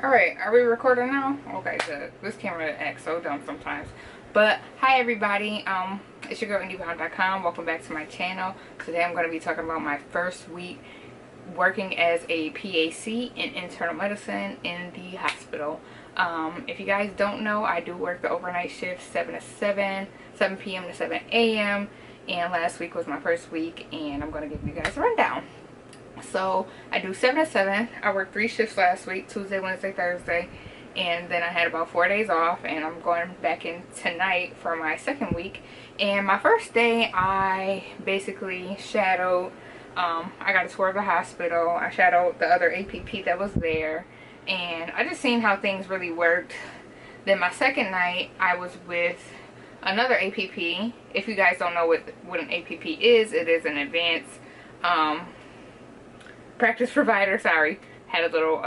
Alright, are we recording now? Okay, good. This camera acts so dumb sometimes. But, hi everybody, it's your girl IndieBound.com. Welcome back to my channel. Today I'm going to be talking about my first week working as a PAC in internal medicine in the hospital. If you guys don't know, I do work the overnight shift 7 p.m. to 7 a.m. And last week was my first week, and I'm going to give you guys a rundown. So I do 7 to 7. I worked 3 shifts last week, Tuesday, Wednesday, Thursday, and then I had about 4 days off, and I'm going back in tonight for my second week. And my first day, I basically shadowed, I got a tour of the hospital. I shadowed the other APP that was there, and I just seen how things really worked. Then my second night, I was with another APP. If you guys don't know what an APP is, it is an advanced practice provider. Sorry, had a little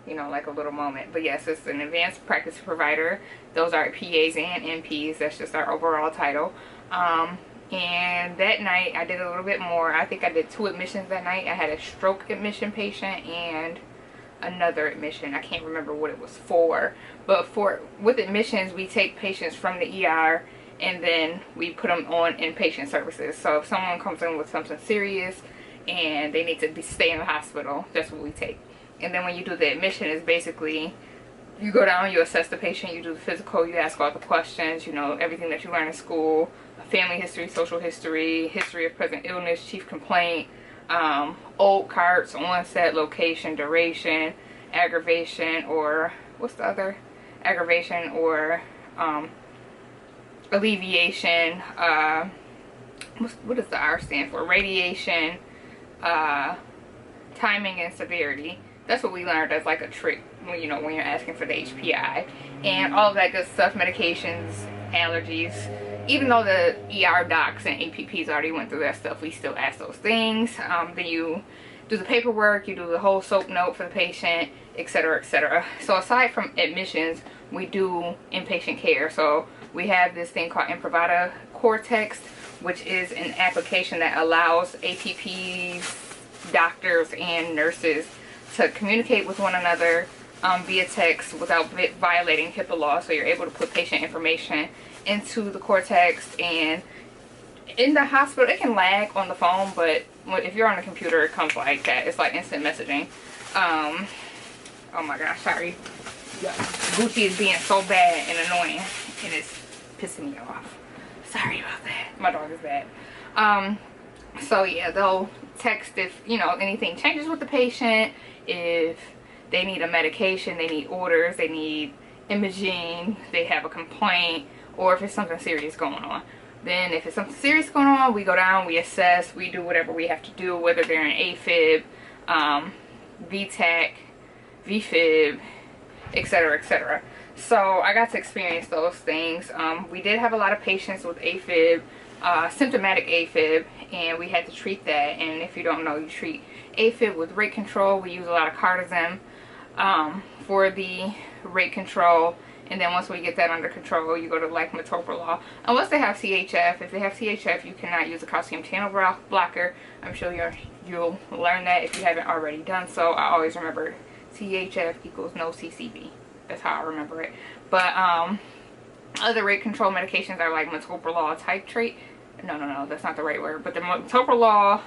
you know, like a little moment, but yes, it's an advanced practice provider. Those are PAs and NPs. That's just our overall title. And that night I did a little bit more. I think I did 2 admissions that night. I had a stroke admission patient and another admission. I can't remember what it was for, but with admissions, we take patients from the ER and then we put them on inpatient services. So if someone comes in with something serious and they need to stay in the hospital, that's what we take. And then when you do the admission, is basically you go down, you assess the patient, you do the physical, you ask all the questions, you know, everything that you learn in school, family history, social history, history of present illness, chief complaint, old carts, onset, location, duration, aggravation, or what's the other? Aggravation or alleviation, what does the R stand for? Radiation, timing, and severity. That's what we learned as like a trick when, you know, when you're asking for the HPI and all of that good stuff, medications, allergies. Even though the ER docs and APPs already went through that stuff, we still ask those things. Then you do the paperwork, you do the whole SOAP note for the patient, etc., etc. So aside from admissions, we do inpatient care. So we have this thing called Imprivata Cortex, which is an application that allows APPs, doctors, and nurses to communicate with one another via text without violating HIPAA law. So you're able to put patient information into the Cortex, and in the hospital it can lag on the phone, but if you're on the computer it comes like that. It's like instant messaging. Oh my gosh, sorry. Gucci is being so bad and annoying and it's pissing me off. Sorry about that. My dog is bad. So yeah, they'll text if, you know, anything changes with the patient, if they need a medication, they need orders, they need imaging, they have a complaint, or if it's something serious going on. Then if it's something serious going on, we go down, we assess, we do whatever we have to do, whether they're in AFib, VTAC, VFib, etc., etc. So I got to experience those things. We did have a lot of patients with AFib, symptomatic AFib, and we had to treat that. And if you don't know, you treat AFib with rate control. We use a lot of cardizem for the rate control, and then once we get that under control, you go to like metoprolol. Unless they have CHF. If they have CHF, you cannot use a calcium channel blocker. I'm sure you'll learn that if you haven't already done so. I always remember CHF equals no CCB. That's how I remember it. But other rate control medications are like metoprolol titrate. No, that's not the right word. But the metoprolol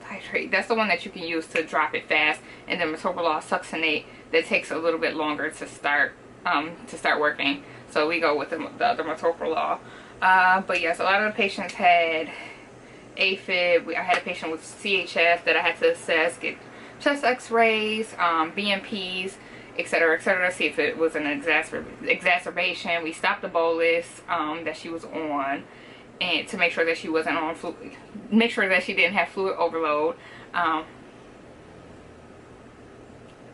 titrate, that's the one that you can use to drop it fast. And then metoprolol succinate, that takes a little bit longer to start working. So we go with the other metoprolol. But yes, a lot of the patients had AFib. I had a patient with CHF that I had to assess, get chest x-rays, BMPs, etc., etc., see if it was an exacerbation. We stopped the bolus that she was on, and to make sure that she wasn't on fluid, make sure that she didn't have fluid overload,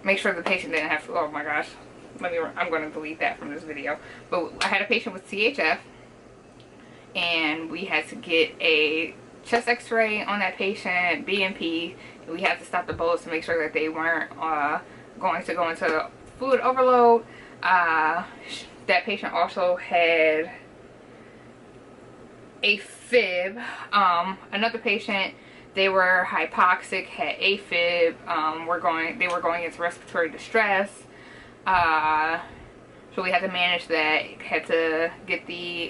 make sure the patient didn't have, oh my gosh, I'm going to delete that from this video. But I had a patient with CHF, and we had to get a chest x-ray on that patient, BMP. We had to stop the bolus to make sure that they weren't going to go into fluid overload. That patient also had AFib. Another patient, they were hypoxic, had AFib, they were going into respiratory distress. So we had to manage that. Had to get the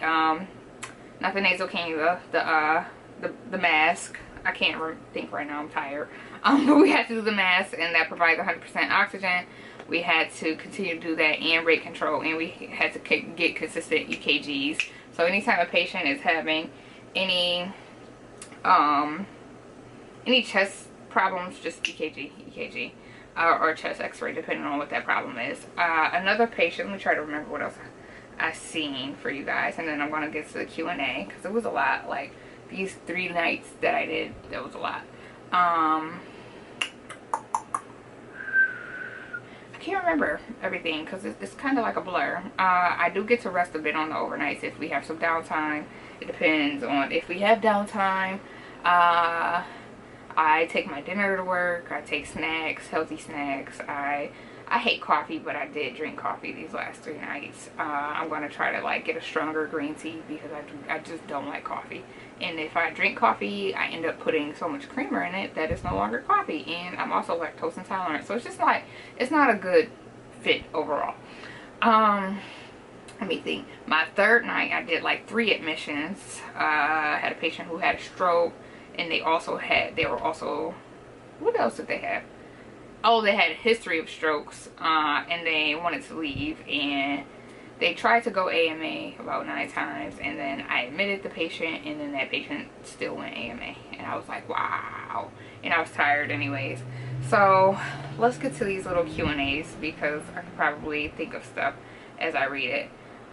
not the nasal cannula, the mask. I can't think right now, I'm tired. But we had to do the mask, and that provides 100% oxygen. We had to continue to do that and rate control, and we had to get consistent EKGs. So anytime a patient is having any chest problems, just EKG, or chest x-ray, depending on what that problem is. Another patient, let me try to remember what else I seen for you guys, and then I'm going to get to the Q&A, because it was a lot. Like, these 3 nights that I did, that was a lot. I can't remember everything, because it's kind of like a blur. I do get to rest a bit on the overnights if we have some downtime. It depends on if we have downtime. I take my dinner to work. I take snacks, healthy snacks. I hate coffee, but I did drink coffee these last 3 nights. I'm going to try to like get a stronger green tea, because I just don't like coffee. And if I drink coffee, I end up putting so much creamer in it that it's no longer coffee. And I'm also lactose intolerant. So it's just like, it's not a good fit overall. Let me think. My 3rd night, I did like 3 admissions. I had a patient who had a stroke. And they were also, what else did they have? Oh, they had a history of strokes, and they wanted to leave, and they tried to go AMA about 9 times, and then I admitted the patient, and then that patient still went AMA, and I was like, wow, and I was tired anyways. So let's get to these little Q&As, because I can probably think of stuff as I read it.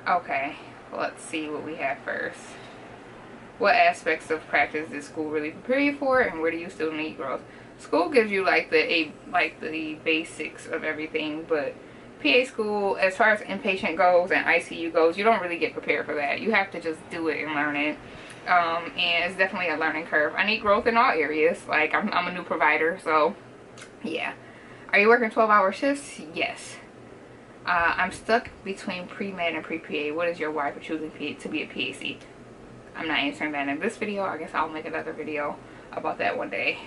Okay, let's see what we have first. What aspects of practice does school really prepare you for, and where do you still need growth? School gives you like the basics of everything, but PA school, as far as inpatient goes and ICU goes, you don't really get prepared for that. You have to just do it and learn it. And it's definitely a learning curve. I need growth in all areas. Like, I'm a new provider, so yeah. Are you working 12-hour shifts? Yes. I'm stuck between pre-med and pre-PA. What is your why for choosing to be a PAC? I'm not answering that in this video. I guess I'll make another video about that one day.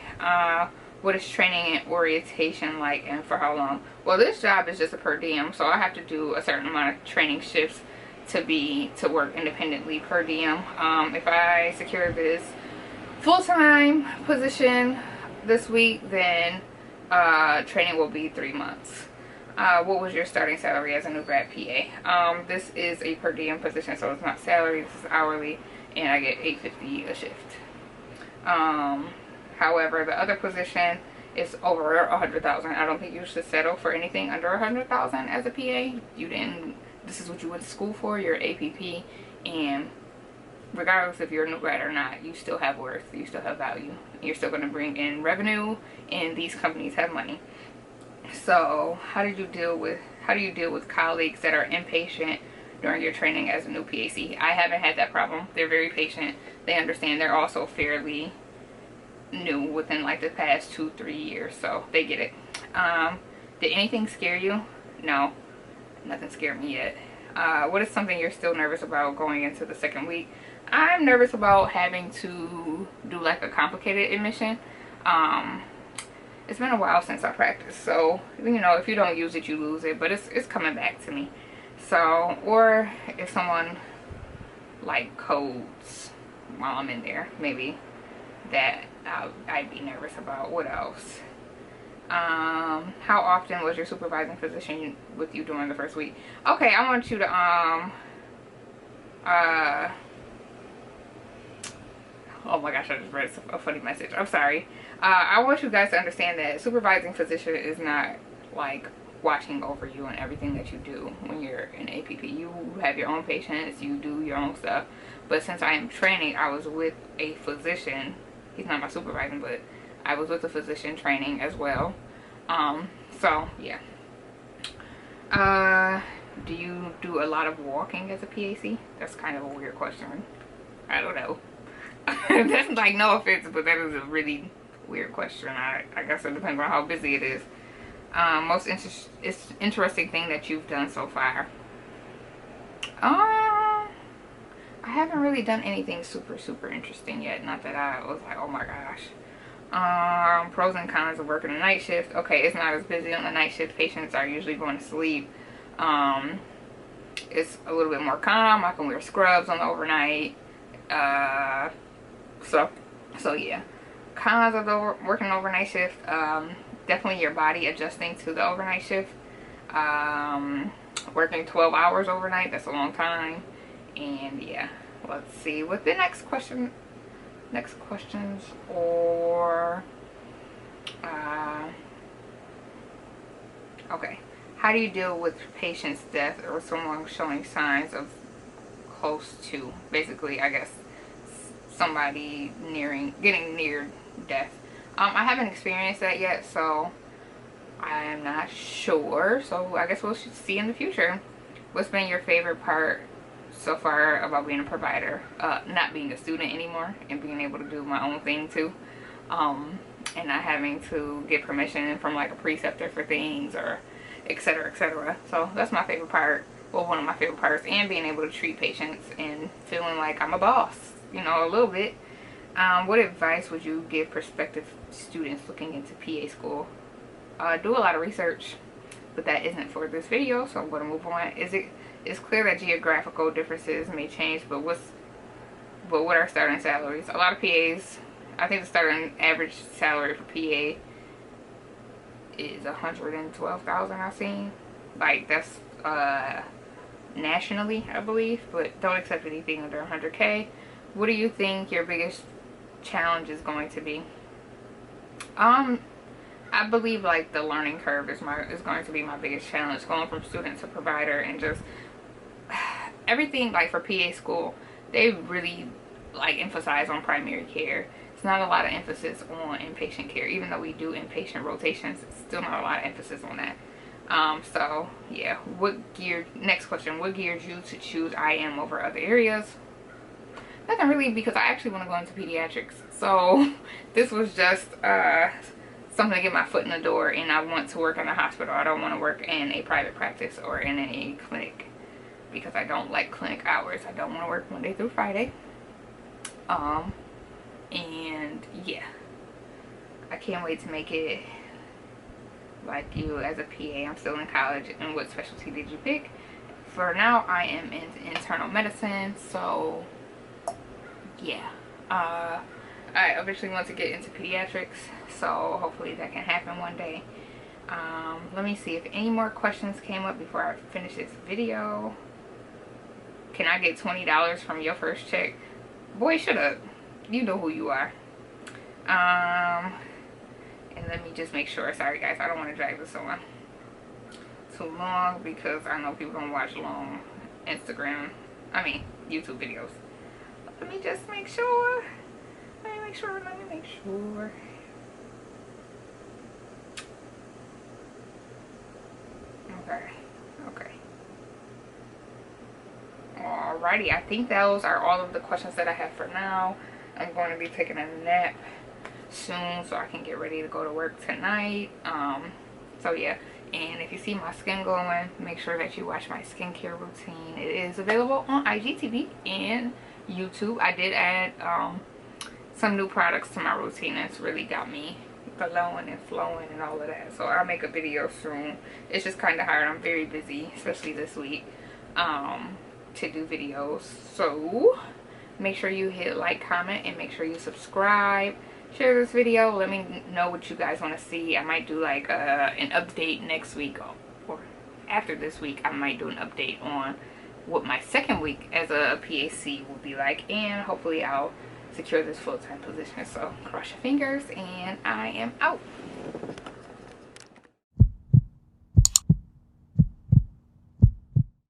What is training and orientation like, and for how long? Well, this job is just a per diem, so I have to do a certain amount of training shifts to work independently per diem. If I secure this full-time position this week, then training will be 3 months. What was your starting salary as a new grad PA? This is a per diem position, so it's not salary, this is hourly, and I get $8.50 a shift. However, the other position is over $100,000. I don't think you should settle for anything under $100,000 as a PA. This is what you went to school for. You're APP, and regardless if you're a new grad or not, you still have worth. You still have value. You're still going to bring in revenue, and these companies have money. So, how do you deal with colleagues that are impatient during your training as a new PAC? I haven't had that problem. They're very patient. They understand. They're also fairly new within like the past 2-3 years, so they get it. Did anything scare you? No, nothing scared me yet. What is something you're still nervous about going into the 2nd week? I'm nervous about having to do like a complicated admission. It's been a while since I practiced, so you know, if you don't use it, you lose it, but it's coming back to me. So, or if someone like codes while I'm in there, maybe that I'd be nervous about. What else? How often was your supervising physician with you during the 1st week? Okay, I want you to oh my gosh, I just read a funny message. I'm sorry. I want you guys to understand that supervising physician is not like watching over you and everything that you do when you're in APP. You have your own patients, you do your own stuff. But since I am training, I was with a physician. He's not my supervisor, but I was with a physician training as well. So yeah. Do you do a lot of walking as a PAC? That's kind of a weird question. I don't know. That's like, no offense, but that is a really weird question. I guess it depends on how busy it is. Most interesting thing that you've done so far? I haven't really done anything super interesting yet. Not that I was like, oh my gosh. Pros and cons of working a night shift. Okay, it's not as busy on the night shift. Patients are usually going to sleep. It's a little bit more calm. I can wear scrubs on the overnight. So yeah. Cons of the working overnight shift, definitely your body adjusting to the overnight shift. Working 12 hours overnight, that's a long time. And yeah, let's see what the next questions or okay. How do you deal with patient's death or someone showing signs of close to, basically, I guess, somebody getting near death? I haven't experienced that yet, so I'm not sure. So I guess we'll see in the future. What's been your favorite part so far about being a provider? Not being a student anymore and being able to do my own thing too. And not having to get permission from like a preceptor for things or etc, etc. So that's my favorite part. Well, one of my favorite parts. And being able to treat patients and feeling like I'm a boss, you know, a little bit. What advice would you give prospective students looking into PA school? Do a lot of research, but that isn't for this video, so I'm going to move on. It's clear that geographical differences may change, but what are starting salaries? A lot of PAs, I think the starting average salary for PA is $112,000 I've seen. Like, that's nationally, I believe, but don't accept anything under 100K. What do you think your biggest challenge is going to be? I believe like the learning curve is going to be my biggest challenge, going from student to provider, and just everything. Like for PA school, they really like emphasize on primary care. It's not a lot of emphasis on inpatient care, even though we do inpatient rotations. It's still not a lot of emphasis on that. So yeah, next question, what geared you to choose IM over other areas? Nothing really, because I actually want to go into pediatrics. So this was just something to get my foot in the door, and I want to work in a hospital. I don't want to work in a private practice or in a clinic because I don't like clinic hours. I don't want to work Monday through Friday. And yeah, I can't wait to make it like you as a PA. I'm still in college. And what specialty did you pick? For now, I am in internal medicine, so yeah. I eventually want to get into pediatrics, so hopefully that can happen one day. Let me see if any more questions came up before I finish this video. Can I get $20 from your first check? Boy, shut up. You know who you are. And let me just make sure. Sorry guys, I don't want to drag this on too long because I know people don't watch long YouTube videos. Let me just make sure. Let me make sure. Okay. Alrighty, I think those are all of the questions that I have for now. I'm going to be taking a nap soon so I can get ready to go to work tonight. So yeah, and if you see my skin glowing, make sure that you watch my skincare routine. It is available on IGTV and YouTube. I did add some new products to my routine that's really got me glowing and flowing and all of that. So I'll make a video soon. It's just kind of hard. I'm very busy, especially this week, to do videos. So make sure you hit like, comment, and make sure you subscribe. Share this video. Let me know what you guys want to see. I might do like an update next week, or after this week I might do an update on what my second week as a PAC will be like, and hopefully I'll secure this full-time position. So cross your fingers, and I am out.